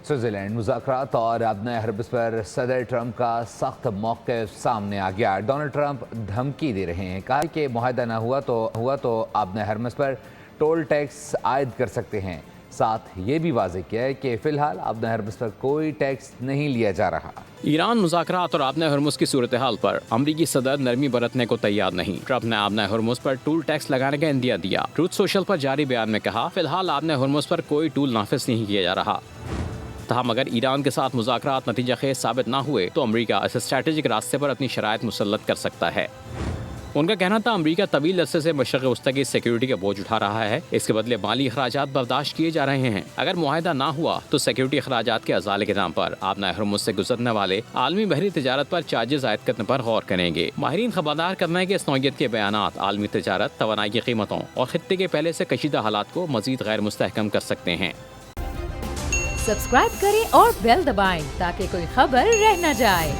Switzerland مذاکرات اور ابنۂ حربس پر صدر ٹرمپ کا سخت موقف سامنے آ گیا۔ ڈونلڈ ٹرمپ دھمکی دے رہے ہیں، کہا کہ معاہدہ نہ ہوا تو ابنۂ حربس پر ٹول ٹیکس عائد کر سکتے ہیں۔ ساتھ یہ بھی واضح کیا ہے کہ فی الحال ابنۂ حربس پر کوئی ٹیکس نہیں لیا جا رہا۔ ایران مذاکرات اور آبنۂ ہرمز کی صورتحال پر امریکی صدر نرمی برتنے کو تیار نہیں۔ ٹرمپ نے آبنۂ ہرمز پر ٹول ٹیکس لگانے کا عندیہ دیا۔ ٹروتھ سوشل پر جاری بیان میں کہا، فی الحال آبنۂ ہرمز پر کوئی ٹول نافذ نہیں کیا جا رہا۔ تاہم اگر ایران کے ساتھ مذاکرات نتیجہ خیز ثابت نہ ہوئے تو امریکہ اس اسٹریٹجک راستے پر اپنی شرائط مسلط کر سکتا ہے۔ ان کا کہنا تھا امریکہ طویل عرصے سے مشرق وسطی کی سیکیورٹی کا بوجھ اٹھا رہا ہے، اس کے بدلے مالی اخراجات برداشت کیے جا رہے ہیں۔ اگر معاہدہ نہ ہوا تو سیکیورٹی اخراجات کے ازالے کے نام پر آبنۂ ہرمز سے گزرنے والے عالمی بحری تجارت پر چارجز عائد کرنے پر غور کریں گے۔ ماہرین خبردار کرنا ہے کہ اس نوعیت کے بیانات عالمی تجارت، توانائی کی قیمتوں اور خطے کے پہلے سے کشیدہ حالات کو مزید غیر مستحکم کر سکتے ہیں۔ سبسکرائب کریں اور بیل دبائیں تاکہ کوئی خبر رہ نہ جائے۔